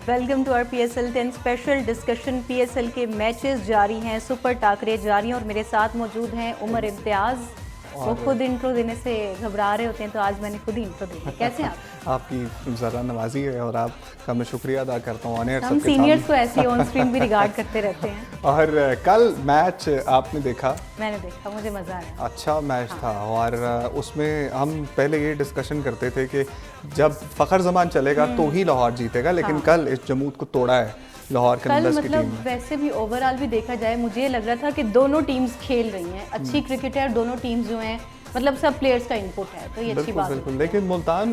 Welcome to our PSL 10 special discussion. PSL के matches जारी हैं, सुपर टाकरे जारी हैं और मेरे साथ मौजूद हैं उमर इम्तियाज़। वो खुद इंट्रो देने से घबरा रहे होते हैं, तो आज मैंने खुद ही इंट्रो दी। कैसे हैं आप? आपकी ज़रा नवाजी है और आपका मैं शुक्रिया अदा करता हूँ। हम सीनियर्स को ऐसे ही ऑन स्क्रीन भी रिगार्ड करते रहते हैं। और कल मैच आपने देखा? मैंने देखा, मुझे मज़ा आया। अच्छा मैच था और उसमें हम पहले ये डिस्कशन करते थे कि जब फ़खर ज़मान चलेगा तो ही लाहौर जीतेगा, लेकिन कल इस जमूत को तोड़ा है लाहौर कलंदर्स की टीम। वैसे भी ओवरऑल भी देखा जाए, मुझे ये लग रहा था कि दोनों टीम्स खेल रही हैं, अच्छी क्रिकेट है और दोनों टीम्स जो हैं मतलब सब प्लेयर्स का इनपुट है, तो ये अच्छी बात है। बिल्कुल, लेकिन मुल्तान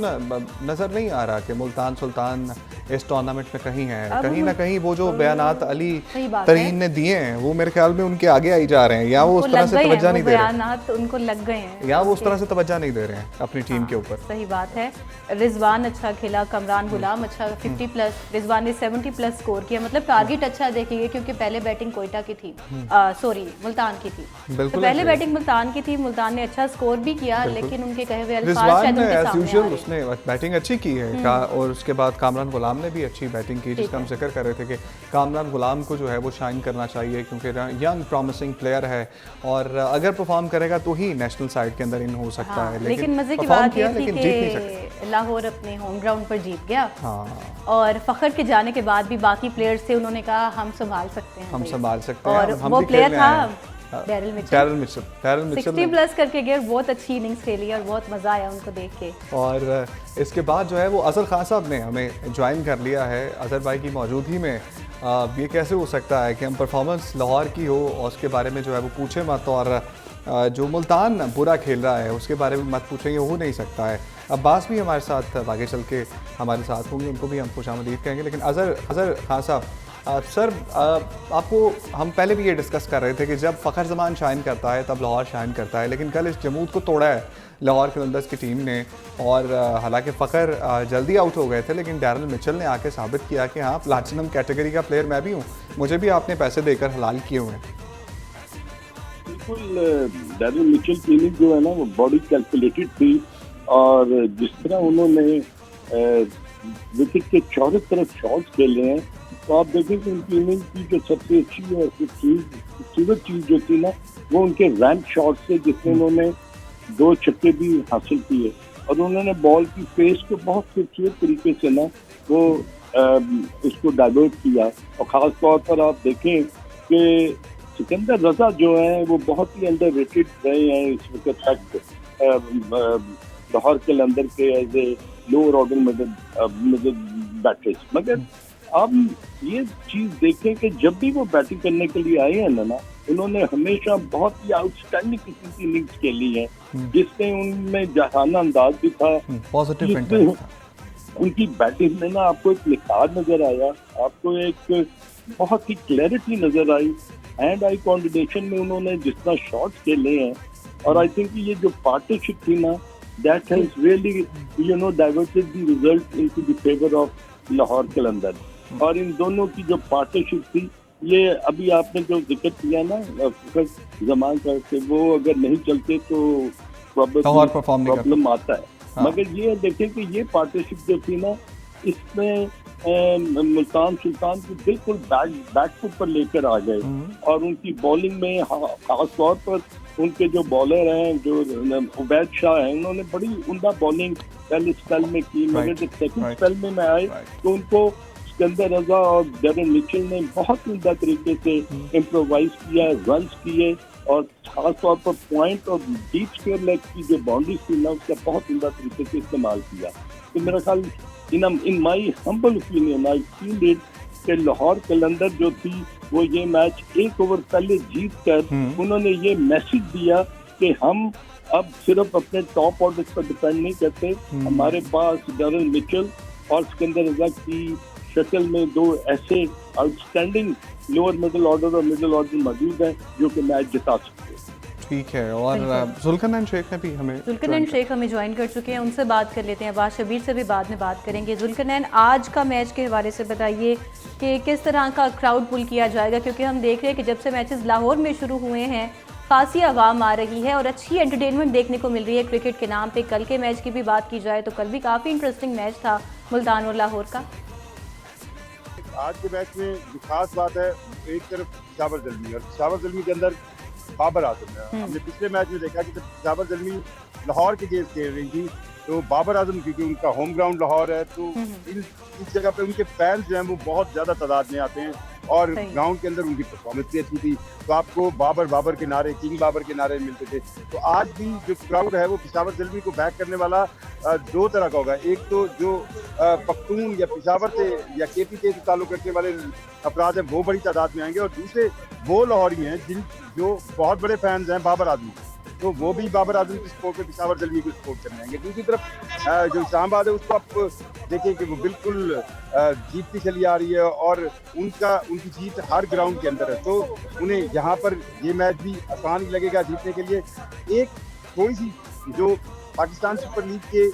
नज़र नहीं आ रहा कि मुल्तान सुल्तान इस टूर्नामेंट में कहीं है। कहीं ना कहीं वो जो बयानात अली तरीन ने दिए हैं वो मेरे ख्याल में उनके आगे आई जा रहे हैं, या वो उस तरह से तवज्जो नहीं दे रहे बयानात उनको लग गए हैं, या वो उस तरह से तवज्जो नहीं दे रहे हैं अपनी टीम के ऊपर। सही बात है। रिजवान अच्छा खेला, कमरान गुलाम अच्छा 50+, रिजवान ने 70+ स्कोर किया, मतलब टारगेट अच्छा देखिए क्योंकि पहले बैटिंग कोयटा की थी, सॉरी मुल्तान की थी, तो पहले बैटिंग मुल्तान की थी। मुल्तान ने अच्छा स्कोर भी किया, लेकिन उनके कहे हुए अल्फाज शायद उनके सामने आ रहे हैं। उसने बैटिंग अच्छी की है और उसके बाद कामरान गुलाम ने भी अच्छी बैटिंग की, जिसका हम जिक्र कर रहे थे कि कामरान गुलाम को जो है वो शाइन करना चाहिए क्योंकि यंग प्रॉमिसिंग प्लेयर है और अगर परफॉर्म करेगा तो ही नेशनल साइड के अंदर इन हो सकता है। लेकिन मजे की बात ये थी कि लाहौर अपने होम ग्राउंड पर जीत गया और फखर के जाने के बाद भी बाकी प्लेयर्स थे, उन्होंने कहा हम संभाल सकते हैं, हम संभाल सकते हैं। और वो प्लेयर था डैरल मिचेल 60+ करके गया, बहुत अच्छी इनिंग्स खेली और बहुत मज़ा आया उनको देख के। और इसके बाद जो है वो अजहर खान साहब ने हमें ज्वाइन कर लिया है। अजहर भाई की मौजूदगी में ये कैसे हो सकता है कि हम परफॉर्मेंस लाहौर की हो और उसके बारे में जो है वो पूछे मत, और जो मुल्तान बुरा खेल रहा है उसके बारे में मत पूछें, ये हो नहीं सकता है। अब्बास भी हमारे साथ आगे चल के हमारे साथ होंगे, उनको भी हम खुशामदीद कहेंगे। लेकिन अजहर खान साहब, सर आपको हम पहले भी ये डिस्कस कर रहे थे कि जब फ़खर ज़मान शाइन करता है तब लाहौर शाइन करता है, लेकिन कल इस जमूत को तोड़ा है लाहौर कलंदर्स की टीम ने। और हालांकि फ़खर जल्दी आउट हो गए थे, लेकिन डैरल मिचेल ने आके साबित किया कि हाँ प्लैटिनम कैटेगरी का प्लेयर मैं भी हूँ, मुझे भी आपने पैसे देकर हलाल किए हुए हैं। बिल्कुल, डैरल मिचेल की इनिंग जो है ना वो बॉडी कैलकुलेटेड थी और जिस तरह उन्होंने विकेट के चारों तरफ शॉट्स खेले हैं, तो आप देखें कि उनकी इनिंग की जो सबसे अच्छी और खूबसूरत चीज जो थी ना वो उनके रैंप शॉट से, जिसमें उन्होंने 2 छक्के भी हासिल किए और उन्होंने बॉल की फेस को बहुत खूबसूरत तरीके से ना वो इसको डाइवर्ट किया। और ख़ास तौर पर आप देखें कि सिकंदर रजा जो है वो बहुत ही अंडररेटेड रहे हैं इस वक्त तक लाहौर के अंदर के as a lower order middle batters. मगर आप ये चीज देखें कि जब भी वो बैटिंग करने के लिए आए हैं ना उन्होंने हमेशा बहुत ही आउटस्टैंडिंग किस्म की इनिंग्स खेली है, जिसमें उनमें जहाना अंदाज भी था, पॉजिटिव उनकी बैटिंग में ना आपको एक निखार नजर आया, आपको एक बहुत ही क्लैरिटी नजर आई, हैंड आई कोऑर्डिनेशन में उन्होंने जितना शॉट्स खेले हैं। और आई थिंक ये जो पार्टनरशिप थी ना that has really diverted the result into the favour of Lahore Qalandar. और इन दोनों की जो पार्टनरशिप थी, ये अभी आपने जो जिक्र किया ना जमान करके, वो अगर नहीं चलते तो प्रॉब्लम आता है। मगर ये देखें कि ये पार्टनरशिप जो थी ना इसमें मुल्तान सुल्तान को बिल्कुल बैक फुट पर लेकर आ गए और उनकी बॉलिंग में खास तौर पर उनके जो बॉलर हैं जो उबैद शाह हैं, उन्होंने बड़ी उम्दा बॉलिंग पहले स्पेल में की, मगर जब सेकंड स्पेल में आए तो उनको सिकंदर रजा और डैरल मिचेल ने बहुत उम्दा तरीके से इम्प्रोवाइज किया, रन्स किए और खास तौर पर पॉइंट और डीप स्क्वायर लेग की जो बाउंड्री थी ना उसका बहुत उम्दा तरीके से इस्तेमाल किया। तो मेरा ख्याल in my humble opinion I feel it कि लाहौर कलंदर जो थी वो ये मैच 1 ओवर पहले जीत कर उन्होंने ये मैसेज दिया कि हम अब सिर्फ अपने टॉप ऑर्डर पर डिपेंड नहीं करते, हमारे पास डैरल मिचेल और सिकंदर रजा की शक्ल में 2 ऐसे आउटस्टैंडिंग लोअर मिडिल ऑर्डर और मिडिल ऑर्डर मौजूद हैं जो कि मैच जिता सकते हैं। ठीक है, और जुल्करनैन शेख ने भी जुल्करनैन शेख हमें ज्वाइन कर चुके हैं, उनसे बात कर लेते हैं। अब्बास शबीर से भी बाद में बात करेंगे। जुल्करनैन, आज का मैच के हवाले से बताइए कि किस तरह का क्राउड पुल किया जाएगा, क्योंकि हम देख रहे हैं कि जब से मैचेस लाहौर में शुरू हुए हैं खासी आवाम आ रही है और अच्छी एंटरटेनमेंट देखने को मिल रही है क्रिकेट के नाम पे। कल के मैच की भी बात की जाए तो कल भी काफ़ी इंटरेस्टिंग मैच था मुल्तान और लाहौर का। आज के मैच में जो खास बात है, एक तरफ पेशावर ज़ल्मी और पेशावर ज़ल्मी के अंदर बाबर आजम है। हमने पिछले मैच में देखा कि जब पेशावर ज़ल्मी लाहौर के अगेंस्ट खेल रही थी तो बाबर आजम, क्योंकि उनका होम ग्राउंड लाहौर है, तो इस जगह पे उनके फैंस जो हैं वो बहुत ज़्यादा तादाद में आते हैं और ग्राउंड के अंदर उनकी परफॉर्मेंस भी अच्छी थी। तो आपको बाबर के नारे, किंग बाबर के नारे मिलते थे। तो आज भी जो क्राउड है वो पेशावर ज़ल्मी को बैक करने वाला दो तरह का होगा। एक तो जो पख्तून या पेशावर से या KPK से ताल्लुक रखने वाले अफराद हैं वो बड़ी तादाद में आएंगे, और दूसरे वो लाहौरी हैं जो बहुत बड़े फैंस हैं बाबर आजम, तो वो भी बाबर आजम की सपोर्ट पे पेशावर ज़ल्मी को सपोर्ट करने आएंगे। दूसरी तरफ जो इस्लामाबाद है उसको आप देखिए कि वो बिल्कुल जीतती चली आ रही है और उनकी जीत हर ग्राउंड के अंदर है, तो उन्हें यहाँ पर ये मैच भी आसान ही लगेगा जीतने के लिए। एक थोड़ी सी जो पाकिस्तान सुपर लीग के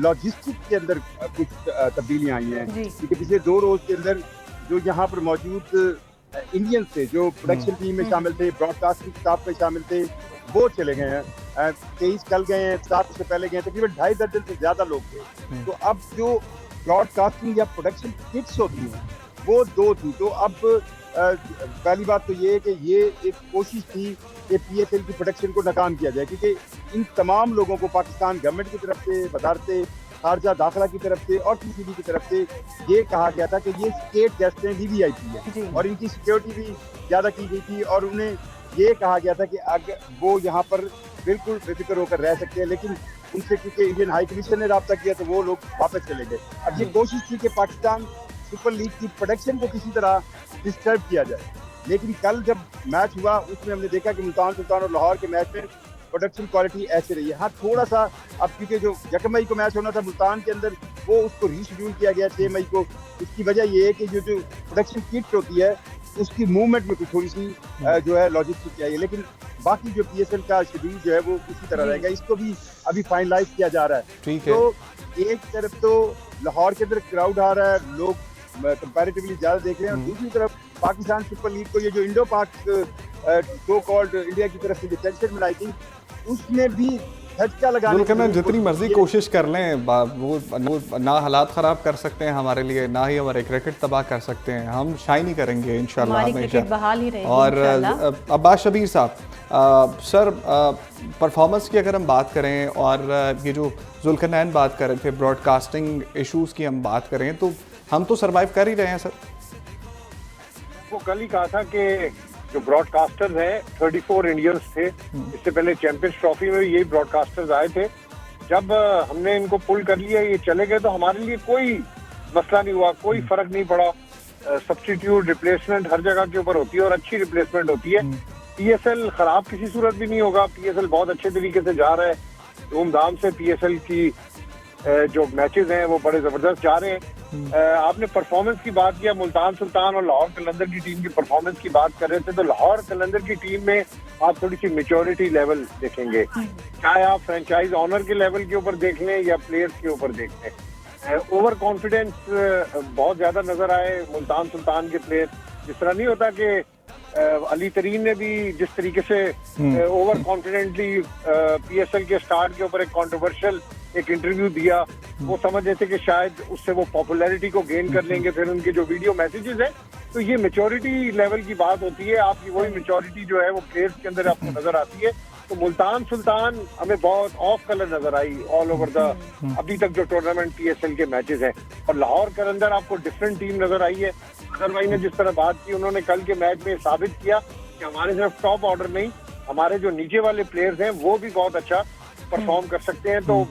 लॉजिस्टिक के अंदर कुछ तब्दीलियाँ आई हैं, क्योंकि पिछले 2 रोज के अंदर जो यहाँ पर मौजूद इंडियंस थे, जो प्रोडक्शन टीम में शामिल थे, ब्रॉडकास्टिंग स्टाफ में शामिल थे, वो चले गए हैं। 23 कल गए हैं, 7 से पहले गए हैं, तकरीबन 2.5 दर्जन से ज़्यादा लोग थे। तो अब जो ब्रॉडकास्टिंग या प्रोडक्शन किट्स होती हैं वो 2 थी। तो अब पहली बात तो ये है कि ये एक कोशिश थी कि PSL की प्रोडक्शन को नाकाम किया जाए, क्योंकि इन तमाम लोगों को पाकिस्तान गवर्नमेंट की तरफ से, वजारत खारजा दाखिला की तरफ से और PCB की तरफ से ये कहा गया था कि ये स्टेट गेस्ट हैं, VVIP है, और इनकी सिक्योरिटी भी ज़्यादा की गई थी, और उन्हें ये कहा गया था कि अगर वो यहाँ पर बिल्कुल बेफिक्र होकर रह सकते हैं, लेकिन उनसे क्योंकि इंडियन हाई कमीशन ने रब्ता किया तो वो लोग वापस चले गए। अब ये कोशिश थी कि पाकिस्तान सुपर लीग की प्रोडक्शन को किसी तरह डिस्टर्ब किया जाए, लेकिन कल जब मैच हुआ उसमें हमने देखा कि मुल्तान सुल्तान और लाहौर के मैच में प्रोडक्शन क्वालिटी ऐसे रही है। हाँ, थोड़ा सा अब क्योंकि जो 1 मई को मैच होना था मुल्तान के अंदर, वो उसको रीशेड्यूल किया गया 6 मई को। उसकी वजह ये है कि जो प्रोडक्शन किट होती है उसकी मूवमेंट में कुछ थोड़ी सी जो है लॉजिस्टिक चाहिए, लेकिन बाकी जो PSL का शेड्यूल जो है वो इसी तरह रहेगा। इसको भी अभी फाइनलाइज किया जा रहा है। ठीक है। तो एक तरफ तो लाहौर के अंदर क्राउड आ रहा है, लोग कंपैरेटिवली ज़्यादा देख रहे हैं, और दूसरी तरफ पाकिस्तान सुपर लीग को ये जो इंडो पाक सो कॉल्ड इंडिया की तरफ से जो टेंशन बनाई थी उसमें भी झटका लगाने के लिए जितनी मर्जी कोशिश कर लें वो ना हालात ख़राब कर सकते हैं हमारे लिए, ना ही हमारे क्रिकेट तबाह कर सकते हैं। हम शाइन ही करेंगे इंशाल्लाह हमेशा। और अब्बास शबीर साहब, सर परफॉर्मेंस की अगर हम बात करें और ये जो जुल्करनैन बात कर रहे थे, ब्रॉडकास्टिंग इशूज़ की हम बात करें, तो हम तो सर्वाइव कर ही रहे हैं सर। वो कल ही कहा था कि जो ब्रॉडकास्टर्स हैं 34 इंडियंस थे, इससे पहले चैंपियंस ट्रॉफी में भी यही ब्रॉडकास्टर्स आए थे। जब हमने इनको पुल कर लिया, ये चले गए, तो हमारे लिए कोई मसला नहीं हुआ, कोई फर्क नहीं पड़ा। सब्स्टिट्यूट रिप्लेसमेंट हर जगह के ऊपर होती है और अच्छी रिप्लेसमेंट होती है। PSL खराब किसी सूरत भी नहीं होगा। PSL बहुत अच्छे तरीके से जा रहा है, धूमधाम से PSL की जो मैचेस हैं वो बड़े जबरदस्त जा रहे हैं। आपने परफॉर्मेंस की बात किया, मुल्तान सुल्तान और लाहौर कलंदर की टीम की परफॉर्मेंस की बात कर रहे थे, तो लाहौर कलंदर की टीम में आप थोड़ी सी मैच्योरिटी लेवल देखेंगे, चाहे आप फ्रेंचाइज ऑनर के लेवल के ऊपर देख लें या प्लेयर्स के ऊपर देख लें। ओवर कॉन्फिडेंस बहुत ज्यादा नजर आए मुल्तान सुल्तान के प्लेयर। जिस तरह नहीं होता कि अली तरीन ने भी जिस तरीके से ओवर कॉन्फिडेंटली PSL के स्टार्ट के ऊपर एक कंट्रोवर्शियल एक इंटरव्यू दिया, वो समझ रहे थे कि शायद उससे वो पॉपुलैरिटी को गेन कर लेंगे। फिर उनके जो वीडियो मैसेजेस हैं, तो ये मैच्योरिटी लेवल की बात होती है। आपकी वही मैच्योरिटी जो है वो प्लेयर्स के अंदर आपको नजर आती है। तो मुल्तान सुल्तान हमें बहुत ऑफ कलर नजर आई ऑल ओवर द अभी तक जो टूर्नामेंट PSL के मैचेस हैं। और लाहौर के अंदर आपको डिफरेंट टीम नजर आई है। अजहर भाई ने जिस तरह बात की, उन्होंने कल के मैच में साबित किया कि हमारे सिर्फ टॉप ऑर्डर नहीं, हमारे जो नीचे वाले प्लेयर्स हैं वो भी बहुत अच्छा परफॉर्म कर सकते हैं। तो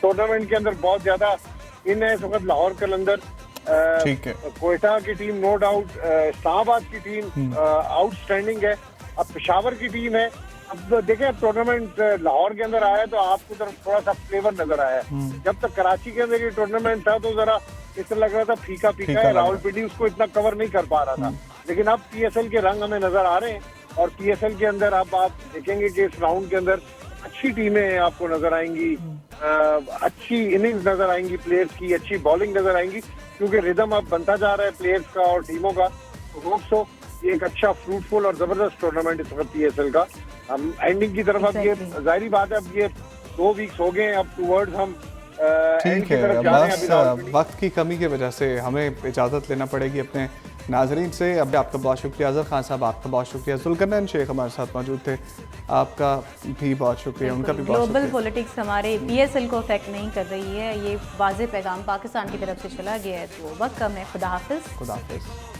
टूर्नामेंट के अंदर बहुत ज्यादा इन है इस वक्त लाहौर कलंदर, कोयटा की टीम नो डाउट, इस्लामाबाद की टीम आउटस्टैंडिंग है, अब पेशावर की टीम है। अब देखें, टूर्नामेंट लाहौर के अंदर आया तो आपको तरफ थोड़ा सा फ्लेवर नजर आया। जब तक कराची के अंदर ये टूर्नामेंट था तो जरा इस तरह लग रहा था फीका फीका है, रावलपिंडी उसको इतना कवर नहीं कर पा रहा था। लेकिन अब PSL के रंग हमें नजर आ रहे हैं, और PSL के अंदर अब आप देखेंगे कि इस राउंड के अंदर अच्छी टीमें आपको नजर आएंगी, अच्छी इनिंग्स नजर आएंगी प्लेयर्स की, अच्छी बॉलिंग नजर आएंगी, क्योंकि रिदम अब बनता जा रहा है प्लेयर्स का और टीमों का। तो होप सो एक अच्छा फ्रूटफुल और जबरदस्त टूर्नामेंट इस वक्त PSL का। हम एंडिंग की तरफ अब ये जाहिर बात है, अब ये 2 वीक्स हो गए, अब टूवर्ड्स हम ठीक है, बस वक्त की कमी की वजह से हमें इजाज़त लेना पड़ेगी अपने नाजरीन से। अब आपका बहुत शुक्रिया अजहर खान साहब, आपका बहुत शुक्रिया। जुल्करनैन शेख हमारे साथ मौजूद थे, आपका भी बहुत शुक्रिया, उनका भी बहुत ग्लोबल शुक्रिया। पॉलिटिक्स हमारे PSL को अफेक्ट नहीं कर रही है, ये वाज़ेह पैगाम पाकिस्तान की तरफ से चला गया है। तो वक्त कम है। खुदा हाफिज़। खुदा हाफिज़।